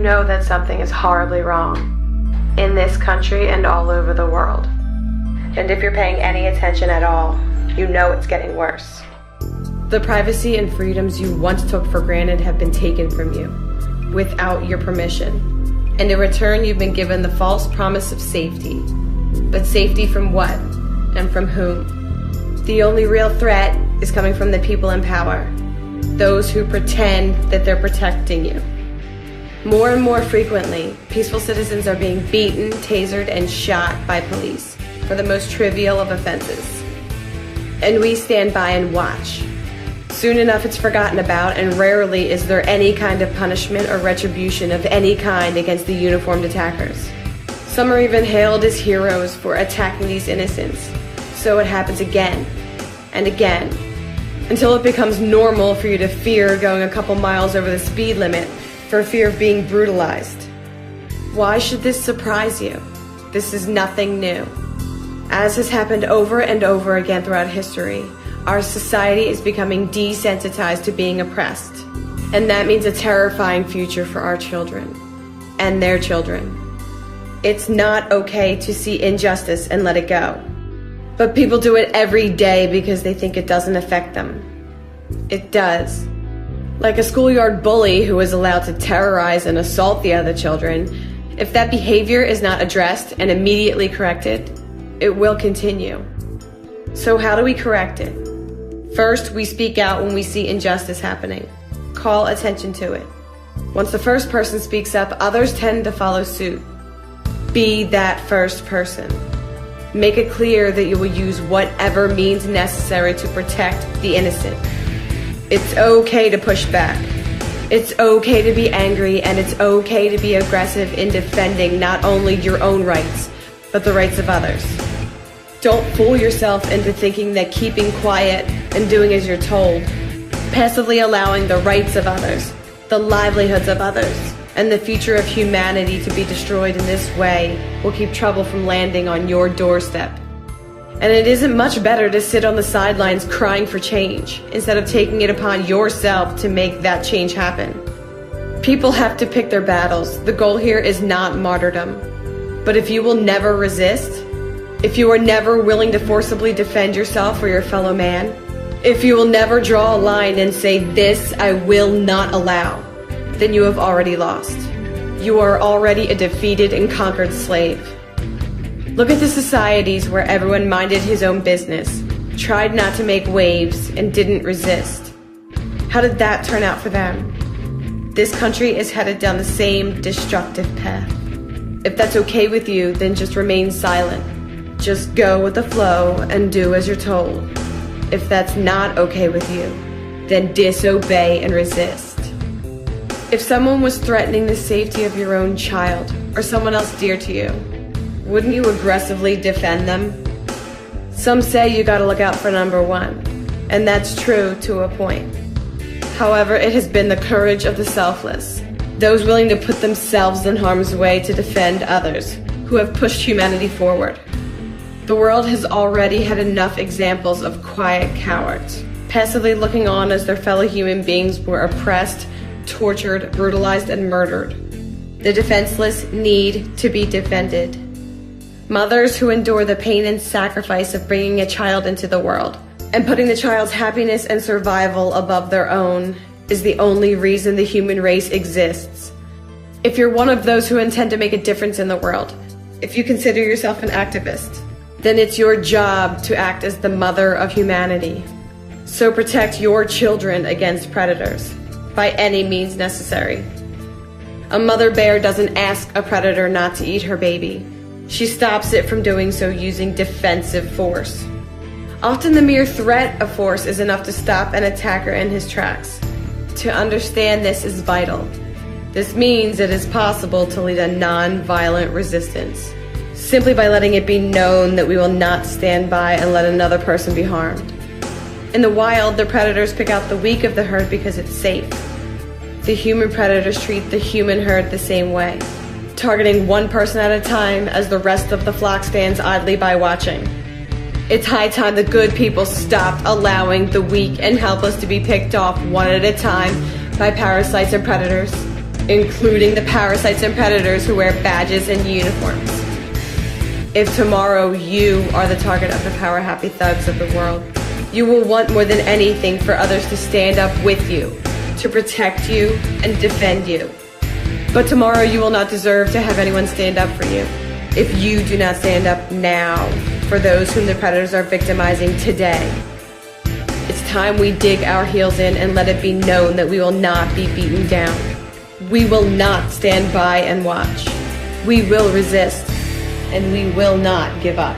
know that something is horribly wrong in this country and all over the world. And if you're paying any attention at all, you know it's getting worse. The privacy and freedoms you once took for granted have been taken from you without your permission. And in return, you've been given the false promise of safety. But safety from what? And from whom? The only real threat is coming from the people in power, those who pretend that they're protecting you. More and more frequently, peaceful citizens are being beaten, tasered, and shot by police for the most trivial of offenses. And we stand by and watch. Soon enough, it's forgotten about, and rarely is there any kind of punishment or retribution of any kind against the uniformed attackers. Some are even hailed as heroes for attacking these innocents. So it happens again and again, until it becomes normal for you to fear going a couple miles over the speed limit for fear of being brutalized. Why should this surprise you? This is nothing new. As has happened over and over again throughout history, our society is becoming desensitized to being oppressed. And that means a terrifying future for our children and their children. It's not okay to see injustice and let it go. But people do it every day because they think it doesn't affect them. It does. Like a schoolyard bully who is allowed to terrorize and assault the other children, if that behavior is not addressed and immediately corrected, it will continue. So how do we correct it? First, we speak out when we see injustice happening. Call attention to it. Once the first person speaks up, others tend to follow suit. Be that first person. Make it clear that you will use whatever means necessary to protect the innocent. It's okay to push back. It's okay to be angry, and it's okay to be aggressive in defending not only your own rights, but the rights of others. Don't fool yourself into thinking that keeping quiet and doing as you're told, passively allowing the rights of others, the livelihoods of others, and the future of humanity to be destroyed in this way will keep trouble from landing on your doorstep. And it isn't much better to sit on the sidelines crying for change, instead of taking it upon yourself to make that change happen. People have to pick their battles. The goal here is not martyrdom. But if you will never resist, if you are never willing to forcibly defend yourself or your fellow man, if you will never draw a line and say, "This I will not allow," then you have already lost. You are already a defeated and conquered slave. Look at the societies where everyone minded his own business, tried not to make waves, and didn't resist. How did that turn out for them? This country is headed down the same destructive path. If that's okay with you, then just remain silent. Just go with the flow and do as you're told. If that's not okay with you, then disobey and resist. If someone was threatening the safety of your own child or someone else dear to you, wouldn't you aggressively defend them? Some say you gotta look out for number one, and that's true to a point. However, it has been the courage of the selfless, those willing to put themselves in harm's way to defend others, who have pushed humanity forward. The world has already had enough examples of quiet cowards, passively looking on as their fellow human beings were oppressed, tortured, brutalized, and murdered. The defenseless need to be defended. Mothers who endure the pain and sacrifice of bringing a child into the world and putting the child's happiness and survival above their own is the only reason the human race exists. If you're one of those who intend to make a difference in the world, if you consider yourself an activist, then it's your job to act as the mother of humanity. So protect your children against predators by any means necessary. A mother bear doesn't ask a predator not to eat her baby. She stops it from doing so using defensive force. Often the mere threat of force is enough to stop an attacker in his tracks. To understand this is vital. This means it is possible to lead a non-violent resistance, simply by letting it be known that we will not stand by and let another person be harmed. In the wild, the predators pick out the weak of the herd because it's safe. The human predators treat the human herd the same way, targeting one person at a time as the rest of the flock stands idly by watching. It's high time the good people stopped allowing the weak and helpless to be picked off one at a time by parasites and predators. including the parasites and predators who wear badges and uniforms. If tomorrow you are the target of the power-happy thugs of the world, you will want more than anything for others to stand up with you, to protect you and defend you. But tomorrow you will not deserve to have anyone stand up for you if you do not stand up now for those whom the predators are victimizing today. It's time we dig our heels in and let it be known that we will not be beaten down. We will not stand by and watch. We will resist, and we will not give up.